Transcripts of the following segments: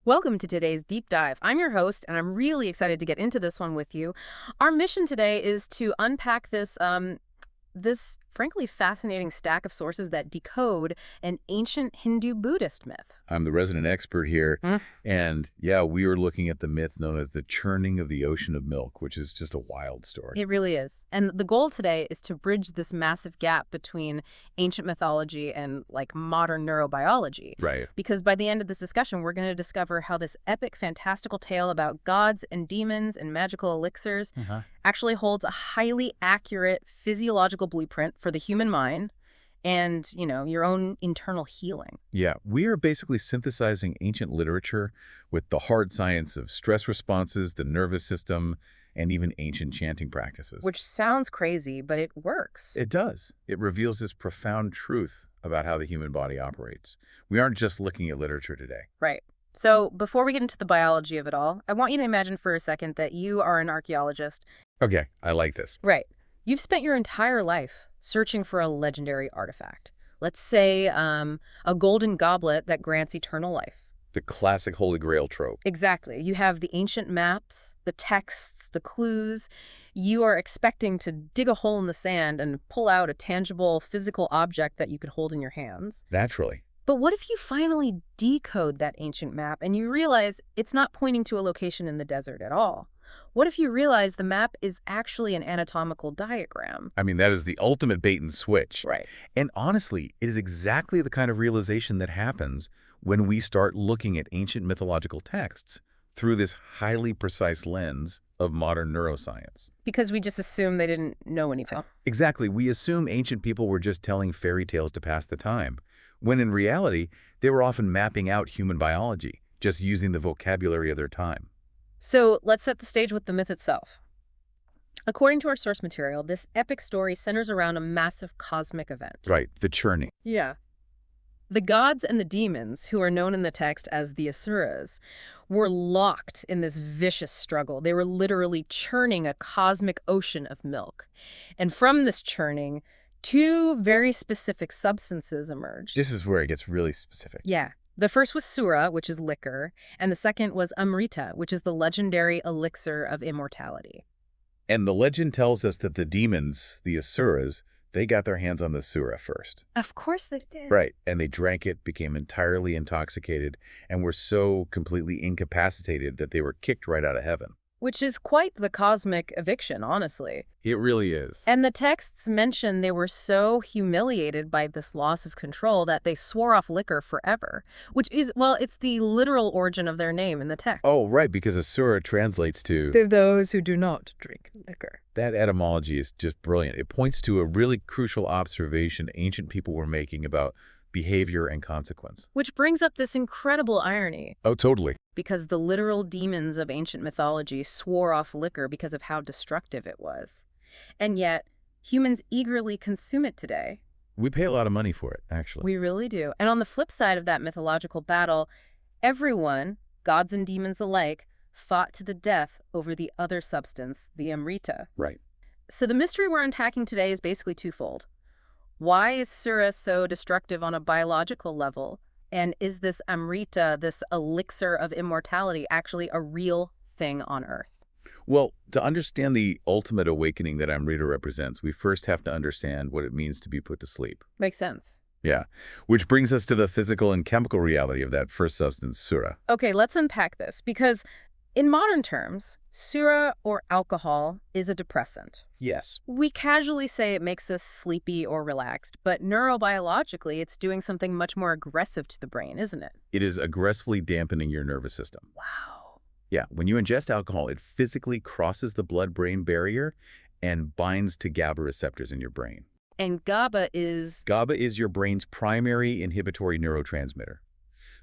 Welcome to today's deep dive. I'm your host, and I'm really excited to get into this one with you. Our mission today is to unpack this frankly fascinating stack of sources that decode an ancient Hindu Buddhist myth. I'm the resident expert here, Mm. and yeah, we are looking at the myth known as the churning of the ocean of milk, which is just a wild story. It really is. And the goal today is to bridge this massive gap between ancient mythology and modern neurobiology. Right. Because by the end of this discussion, we're going to discover how this epic, fantastical tale about gods and demons and magical elixirs actually holds a highly accurate physiological blueprint for the human mind and, your own internal healing. Yeah, we are basically synthesizing ancient literature with the hard science of stress responses, the nervous system, and even ancient chanting practices. Which sounds crazy, but it works. It does. It reveals this profound truth about how the human body operates. We aren't just looking at literature today. Right. So before we get into the biology of it all, I want you to imagine for a second that you are an archaeologist. Okay, I like this. Right. You've spent your entire life searching for a legendary artifact. Let's say a golden goblet that grants eternal life. The classic Holy Grail trope. Exactly. You have the ancient maps, the texts, the clues. You are expecting to dig a hole in the sand and pull out a tangible physical object that you could hold in your hands. Naturally. But what if you finally decode that ancient map and you realize it's not pointing to a location in the desert at all? What if you realize the map is actually an anatomical diagram? I mean, that is the ultimate bait and switch. Right. And honestly, it is exactly the kind of realization that happens when we start looking at ancient mythological texts through this highly precise lens of modern neuroscience. Because we just assume they didn't know anything. Exactly. We assume ancient people were just telling fairy tales to pass the time, when in reality, they were often mapping out human biology, just using the vocabulary of their time. So let's set the stage with the myth itself. According to our source material, this epic story centers around a massive cosmic event. Right, the churning. Yeah. The gods and the demons, who are known in the text as the asuras, were locked in this vicious struggle. They were literally churning a cosmic ocean of milk. And from this churning, two very specific substances emerged. This is where it gets really specific. Yeah. The first was sura, which is liquor, and the second was Amrita, which is the legendary elixir of immortality. And the legend tells us that the demons, the asuras, they got their hands on the sura first. Of course they did. Right, and they drank it, became entirely intoxicated, and were so completely incapacitated that they were kicked right out of heaven. Which is quite the cosmic eviction, honestly. It really is. And the texts mention they were so humiliated by this loss of control that they swore off liquor forever, which is, well, it's the literal origin of their name in the text. Oh, right, because asura translates to... those who do not drink liquor. That etymology is just brilliant. It points to a really crucial observation ancient people were making about behavior and consequence. Which brings up this incredible irony. Oh, totally. Because the literal demons of ancient mythology swore off liquor because of how destructive it was. And yet, humans eagerly consume it today. We pay a lot of money for it, actually. We really do. And on the flip side of that mythological battle, everyone, gods and demons alike, fought to the death over the other substance, the Amrita. Right. So the mystery we're unpacking today is basically twofold. Why is sura so destructive on a biological level? And is this Amrita, this elixir of immortality, actually a real thing on Earth? Well, to understand the ultimate awakening that Amrita represents, we first have to understand what it means to be put to sleep. Makes sense. Yeah, which brings us to the physical and chemical reality of that first substance, sura. Okay, let's unpack this, because in modern terms, sura or alcohol is a depressant. Yes. We casually say it makes us sleepy or relaxed, but neurobiologically, it's doing something much more aggressive to the brain, isn't it? It is aggressively dampening your nervous system. Wow. Yeah, when you ingest alcohol, it physically crosses the blood-brain barrier and binds to GABA receptors in your brain. And GABA is... GABA is your brain's primary inhibitory neurotransmitter.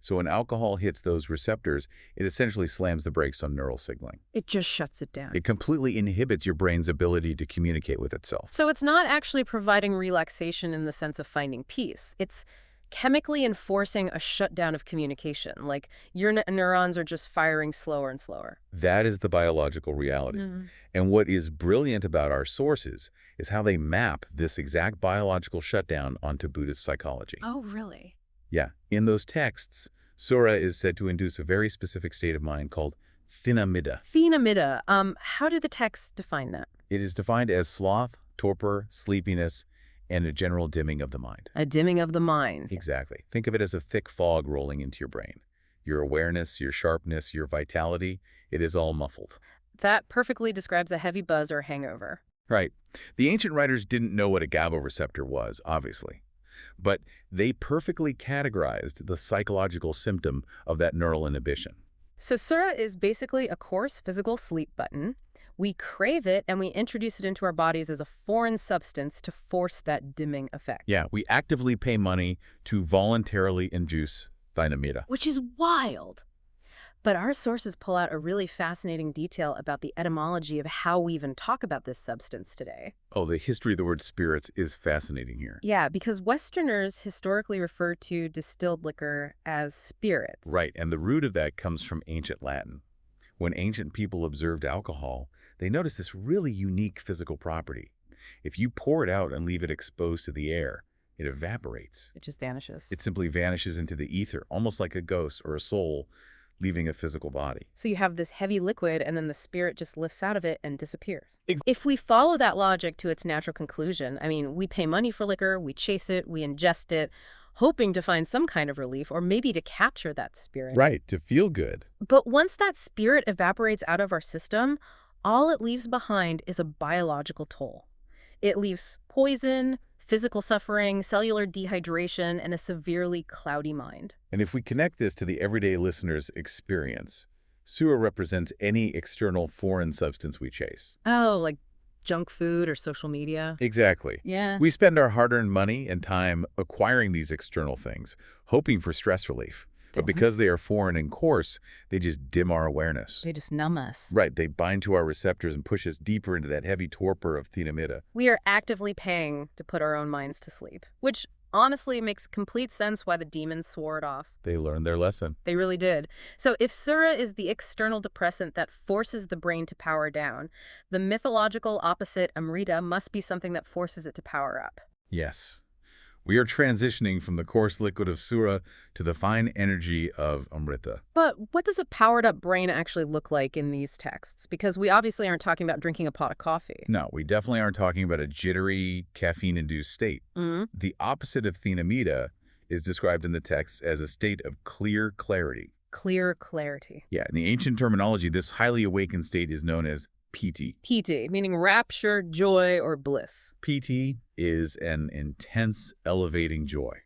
So when alcohol hits those receptors, it essentially slams the brakes on neural signaling. It just shuts it down. It completely inhibits your brain's ability to communicate with itself. So it's not actually providing relaxation in the sense of finding peace. It's chemically enforcing a shutdown of communication, like your neurons are just firing slower and slower. That is the biological reality. And what is brilliant about our sources is how they map this exact biological shutdown onto Buddhist psychology. Oh, really? Yeah, in those texts, Sura is said to induce a very specific state of mind called thinamida. Phenamida. How do the texts define that? It is defined as sloth, torpor, sleepiness, and a general dimming of the mind. A dimming of the mind. Exactly. Think of it as a thick fog rolling into your brain. Your awareness, your sharpness, your vitality, it is all muffled. That perfectly describes a heavy buzz or hangover. Right. The ancient writers didn't know what a GABA receptor was, obviously. But they perfectly categorized the psychological symptom of that neural inhibition. So Sura is basically a coarse physical sleep button. We crave it and we introduce it into our bodies as a foreign substance to force that dimming effect. Yeah, we actively pay money to voluntarily induce thinamida. Which is wild. But our sources pull out a really fascinating detail about the etymology of how we even talk about this substance today. Oh, the history of the word spirits is fascinating here. Yeah, because Westerners historically refer to distilled liquor as spirits. Right, and the root of that comes from ancient Latin. When ancient people observed alcohol, they noticed this really unique physical property. If you pour it out and leave it exposed to the air, it evaporates. It just vanishes. It simply vanishes into the ether, almost like a ghost or a soul leaving a physical body. So you have this heavy liquid and then the spirit just lifts out of it and disappears. If we follow that logic to its natural conclusion, I mean, we pay money for liquor, we chase it, we ingest it, hoping to find some kind of relief or maybe to capture that spirit. Right, to feel good. But once that spirit evaporates out of our system, all it leaves behind is a biological toll. It leaves poison, physical suffering, cellular dehydration, and a severely cloudy mind. And if we connect this to the everyday listener's experience, Sura represents any external foreign substance we chase. Oh, like junk food or social media? Exactly. Yeah. We spend our hard-earned money and time acquiring these external things, hoping for stress relief. But because they are foreign and coarse, they just dim our awareness. They just numb us. Right, they bind to our receptors and push us deeper into that heavy torpor of thinamida. We are actively paying to put our own minds to sleep, which honestly makes complete sense why the demons swore it off. They learned their lesson. They really did. So if Sura is the external depressant that forces the brain to power down, the mythological opposite, Amrita, must be something that forces it to power up. Yes. We are transitioning from the coarse liquid of Sura to the fine energy of Amrita. But what does a powered-up brain actually look like in these texts? Because we obviously aren't talking about drinking a pot of coffee. No, we definitely aren't talking about a jittery, caffeine-induced state. The opposite of thinamida is described in the text as a state of clear clarity. Clear clarity. Yeah, in the ancient terminology, this highly awakened state is known as Pīti. Piti, meaning rapture, joy, or bliss. Pīti is an intense, elevating joy.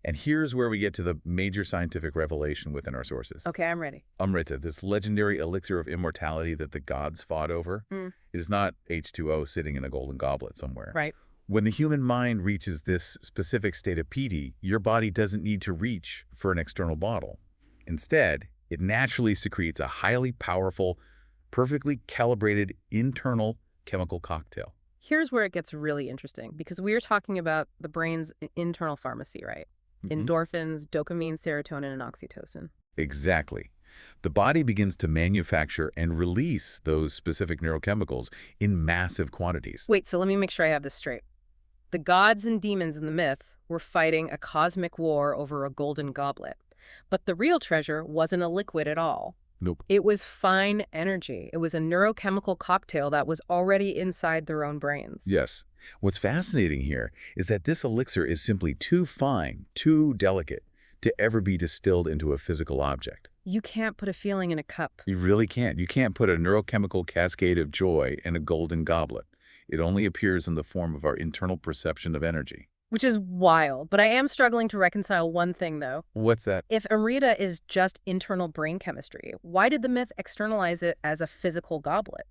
And here's where we get to the major scientific revelation within our sources. Okay, I'm ready. Amrita, this legendary elixir of immortality that the gods fought over, it is not H2O sitting in a golden goblet somewhere. Right. When the human mind reaches this specific state of Pīti, your body doesn't need to reach for an external bottle. Instead, it naturally secretes a highly powerful, perfectly calibrated internal chemical cocktail. Here's where it gets really interesting, because we're talking about the brain's internal pharmacy, right? Endorphins, dopamine, serotonin, and oxytocin. Exactly. The body begins to manufacture and release those specific neurochemicals in massive quantities. Wait, so let me make sure I have this straight. The gods and demons in the myth were fighting a cosmic war over a golden goblet. But the real treasure wasn't a liquid at all. Nope. It was fine energy. It was a neurochemical cocktail that was already inside their own brains. Yes. What's fascinating here is that this elixir is simply too fine, too delicate to ever be distilled into a physical object. You can't put a feeling in a cup. You really can't. You can't put a neurochemical cascade of joy in a golden goblet. It only appears in the form of our internal perception of energy. Which is wild, but I am struggling to reconcile one thing, though. What's that? If Amrita is just internal brain chemistry, why did the myth externalize it as a physical goblet?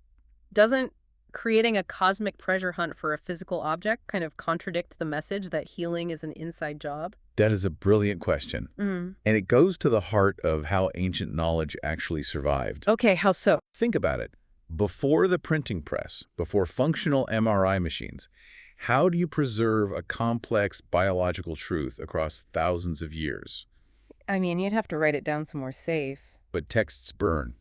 Doesn't creating a cosmic treasure hunt for a physical object kind of contradict the message that healing is an inside job? That is a brilliant question. And it goes to the heart of how ancient knowledge actually survived. Okay, how so? Think about it. Before the printing press, before functional MRI machines, how do you preserve a complex biological truth across thousands of years? I mean, you'd have to write it down somewhere safe. But texts burn.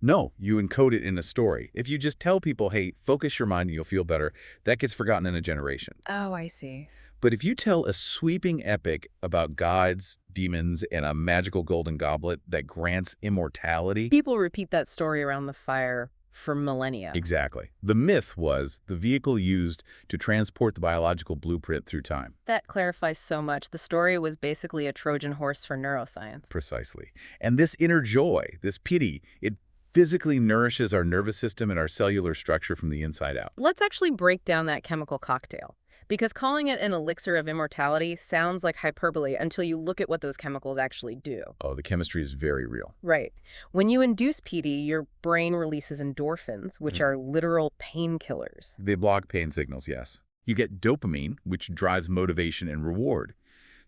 No, you encode it in a story. If you just tell people, hey, focus your mind and you'll feel better, that gets forgotten in a generation. Oh, I see. But if you tell a sweeping epic about gods, demons, and a magical golden goblet that grants immortality, People repeat that story around the fire for millennia. exactly. The myth was the vehicle used to transport the biological blueprint through time. That clarifies so much. The story was basically a Trojan horse for neuroscience. Precisely. And this inner joy, this piti, it physically nourishes our nervous system and our cellular structure from the inside out. Let's actually break down that chemical cocktail. Because calling it an elixir of immortality sounds like hyperbole until you look at what those chemicals actually do. Oh, the chemistry is very real. Right. When you induce Pīti, your brain releases endorphins, which are literal painkillers. They block pain signals, yes. You get dopamine, which drives motivation and reward.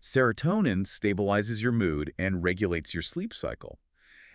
Serotonin stabilizes your mood and regulates your sleep cycle.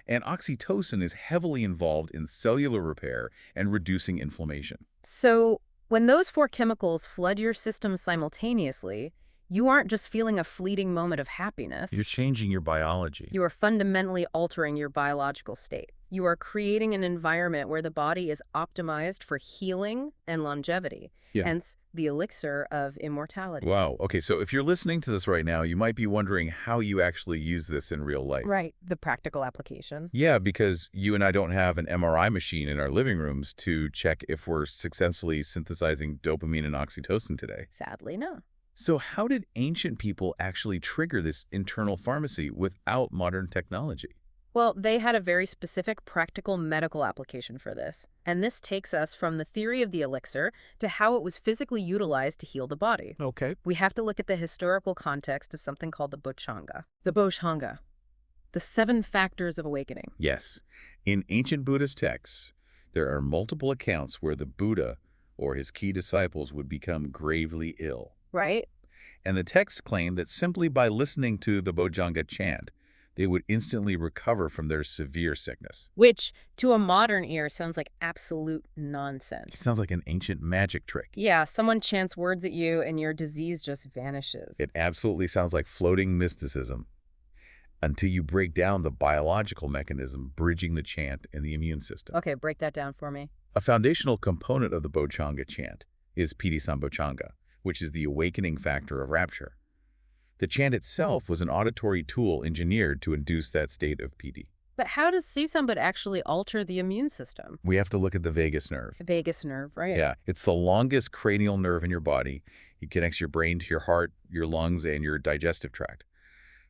And oxytocin is heavily involved in cellular repair and reducing inflammation. So when those four chemicals flood your system simultaneously, you aren't just feeling a fleeting moment of happiness. You're changing your biology. You are fundamentally altering your biological state. You are creating an environment where the body is optimized for healing and longevity, hence the elixir of immortality. Wow. Okay, so if you're listening to this right now, you might be wondering how you actually use this in real life. Right, the practical application. Yeah, because you and I don't have an MRI machine in our living rooms to check if we're successfully synthesizing dopamine and oxytocin today. Sadly, no. So how did ancient people actually trigger this internal pharmacy without modern technology? Well, they had a very specific practical medical application for this. And this takes us from the theory of the elixir to how it was physically utilized to heal the body. Okay. We have to look at the historical context of something called the Bojjhanga. The Bojjhanga, the 7 factors of awakening. Yes. In ancient Buddhist texts, there are multiple accounts where the Buddha or his key disciples would become gravely ill. Right? And the texts claim that simply by listening to the Bojjhanga chant, they would instantly recover from their severe sickness. Which, to a modern ear, sounds like absolute It nonsense. sounds like an ancient magic trick. Yeah, someone chants words at you and your disease just vanishes. It absolutely sounds like floating mysticism until you break down the biological mechanism bridging the chant and the immune system. Okay, break that down for me. A foundational component of the Bojjhanga chant is Piti Sambojjhanga, which is the awakening factor of rapture. The chant itself was an auditory tool engineered to induce that state of Piti. But how does Sambojjhanga actually alter the immune system? We have to look at the vagus nerve. The vagus nerve, right? Yeah, it's the longest cranial nerve in your body. It connects your brain to your heart, your lungs, and your digestive tract.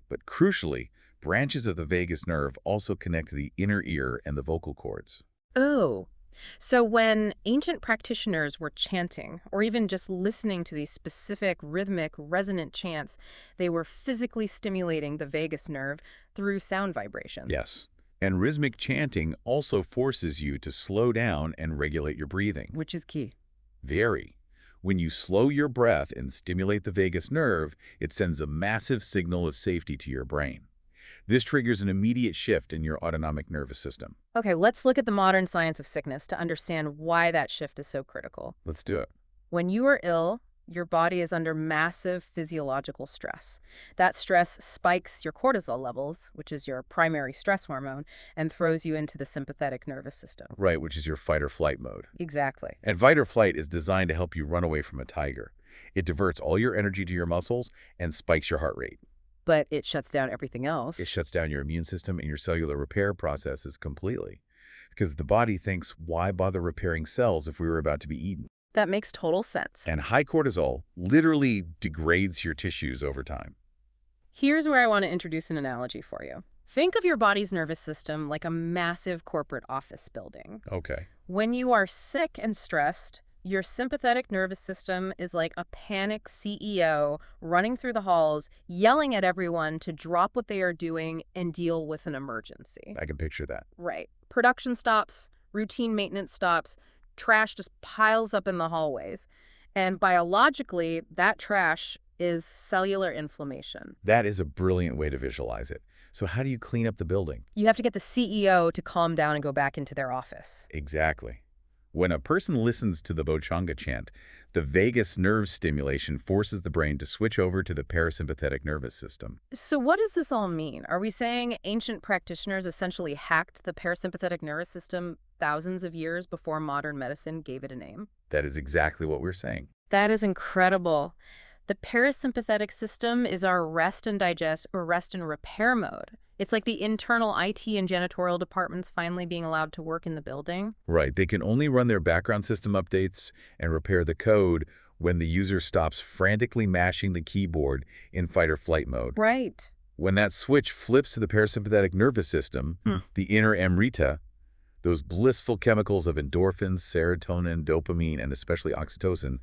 But crucially, branches of the vagus nerve also connect to the inner ear and the vocal cords. Oh, so when ancient practitioners were chanting, or even just listening to these specific rhythmic, resonant chants, they were physically stimulating the vagus nerve through sound vibrations. Yes. And rhythmic chanting also forces you to slow down and regulate your breathing. Which is key. Very. When you slow your breath and stimulate the vagus nerve, it sends a massive signal of safety to your brain. This triggers an immediate shift in your autonomic nervous system. Okay, let's look at the modern science of sickness to understand why that shift is so critical. Let's do it. When you are ill, your body is under massive physiological stress. That stress spikes your cortisol levels, which is your primary stress hormone, and throws you into the sympathetic nervous system. Right, which is your fight or flight mode. Exactly. And fight or flight is designed to help you run away from a tiger. It diverts all your energy to your muscles and spikes your heart rate. But it shuts down everything else. It shuts down your immune system and your cellular repair processes completely. Because the body thinks, why bother repairing cells if we were about to be eaten? That makes total sense. And high cortisol literally degrades your tissues over time. Here's where I want to introduce an analogy for you. Think of your body's nervous system like a massive corporate office building. Okay. When you are sick and stressed, your sympathetic nervous system is like a panicked CEO running through the halls, yelling at everyone to drop what they are doing and deal with an emergency. I can picture that. Right. Production stops, routine maintenance stops, trash just piles up in the hallways. And biologically, that trash is cellular inflammation. That is a brilliant way to visualize it. So how do you clean up the building? You have to get the CEO to calm down and go back into their office. Exactly. When a person listens to the Bojjhanga chant, the vagus nerve stimulation forces the brain to switch over to the parasympathetic nervous system. So what does this all mean? Are we saying ancient practitioners essentially hacked the parasympathetic nervous system thousands of years before modern medicine gave it a name? That is exactly what we're saying. That is incredible. The parasympathetic system is our rest and digest or rest and repair mode. It's like the internal IT and janitorial departments finally being allowed to work in the building. Right, they can only run their background system updates and repair the code when the user stops frantically mashing the keyboard in fight or flight mode. Right. When that switch flips to the parasympathetic nervous system, the inner Amrita, those blissful chemicals of endorphins, serotonin, dopamine, and especially oxytocin,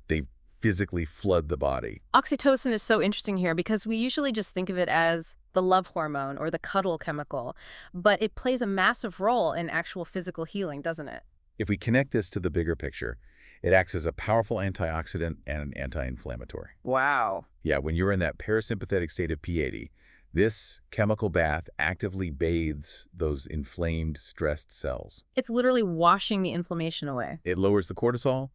they physically flood the body. Oxytocin is so interesting here because we usually just think of it as the love hormone or the cuddle chemical, but it plays a massive role in actual physical healing, doesn't it? If we connect this to the bigger picture, it acts as a powerful antioxidant and an anti-inflammatory. Wow. Yeah, when you're in that parasympathetic state of Pīti, this chemical bath actively bathes those inflamed, stressed cells. It's literally washing the inflammation away. It lowers the cortisol,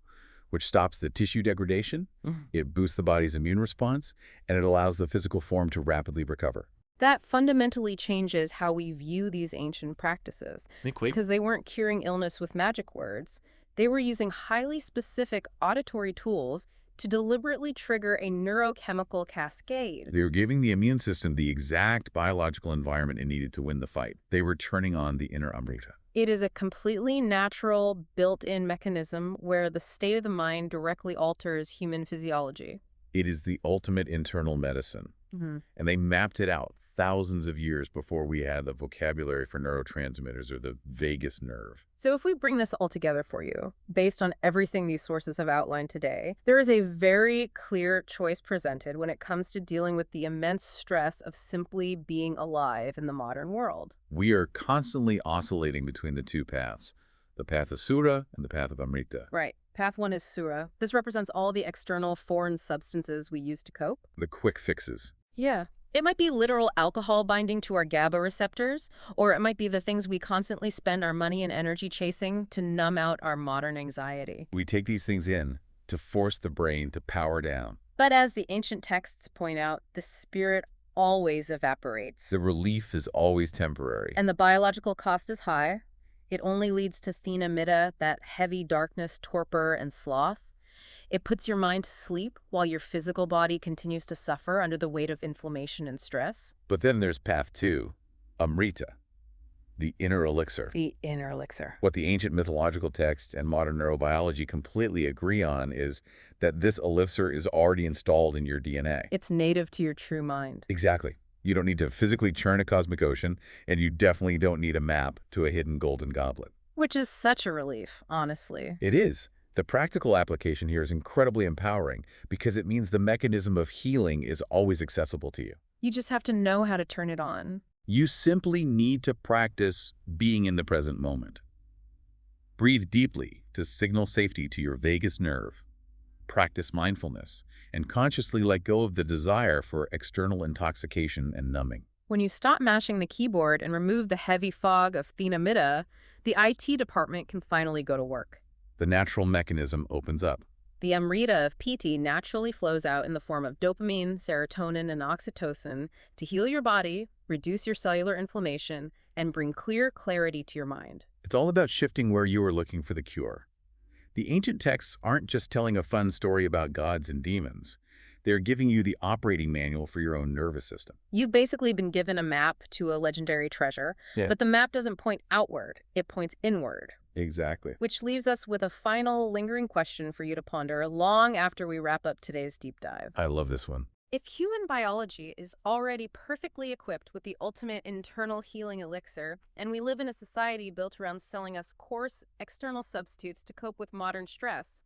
which stops the tissue degradation, it boosts the body's immune response, and it allows the physical form to rapidly recover. That fundamentally changes how we view these ancient practices. Because they weren't curing illness with magic words. They were using highly specific auditory tools to deliberately trigger a neurochemical cascade. They were giving the immune system the exact biological environment it needed to win the fight. They were turning on the inner Amrita. It is a completely natural, built-in mechanism where the state of the mind directly alters human physiology. It is the ultimate internal medicine. And they mapped it out thousands of years before we had the vocabulary for neurotransmitters or the vagus nerve. So if we bring this all together for you, based on everything these sources have outlined today, there is a very clear choice presented when it comes to dealing with the immense stress of simply being alive in the modern world. We are constantly oscillating between the two paths, the path of Sura and the path of Amrita. Right. Path 1 is Sura. This represents all the external foreign substances we use to cope. The quick fixes. Yeah. It might be literal alcohol binding to our GABA receptors, or it might be the things we constantly spend our money and energy chasing to numb out our modern anxiety. We take these things in to force the brain to power down. But as the ancient texts point out, the spirit always evaporates. The relief is always temporary. And the biological cost is high. It only leads to thena mitta, that heavy darkness, torpor, and sloth. It puts your mind to sleep while your physical body continues to suffer under the weight of inflammation and stress. But then there's path 2, Amrita, the inner elixir. The inner elixir. What the ancient mythological texts and modern neurobiology completely agree on is that this elixir is already installed in your DNA. It's native to your true mind. Exactly. You don't need to physically churn a cosmic ocean, and you definitely don't need a map to a hidden golden goblet. Which is such a relief, honestly. It is. The practical application here is incredibly empowering because it means the mechanism of healing is always accessible to you. You just have to know how to turn it on. You simply need to practice being in the present moment. Breathe deeply to signal safety to your vagus nerve. Practice mindfulness and consciously let go of the desire for external intoxication and numbing. When you stop mashing the keyboard and remove the heavy fog of thena mitta, the IT department can finally go to work. The natural mechanism opens up. The Amrita of Piti naturally flows out in the form of dopamine, serotonin, and oxytocin to heal your body, reduce your cellular inflammation, and bring clear clarity to your mind. It's all about shifting where you are looking for the cure. The ancient texts aren't just telling a fun story about gods and demons. They're giving you the operating manual for your own nervous system. You've basically been given a map to a legendary treasure, but the map doesn't point outward, it points inward. Exactly. Which leaves us with a final lingering question for you to ponder long after we wrap up today's deep dive. I love this one. If human biology is already perfectly equipped with the ultimate internal healing elixir, and we live in a society built around selling us coarse external substitutes to cope with modern stress,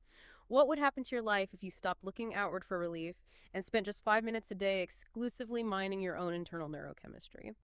what would happen to your life if you stopped looking outward for relief and spent just 5 minutes a day exclusively mining your own internal neurochemistry?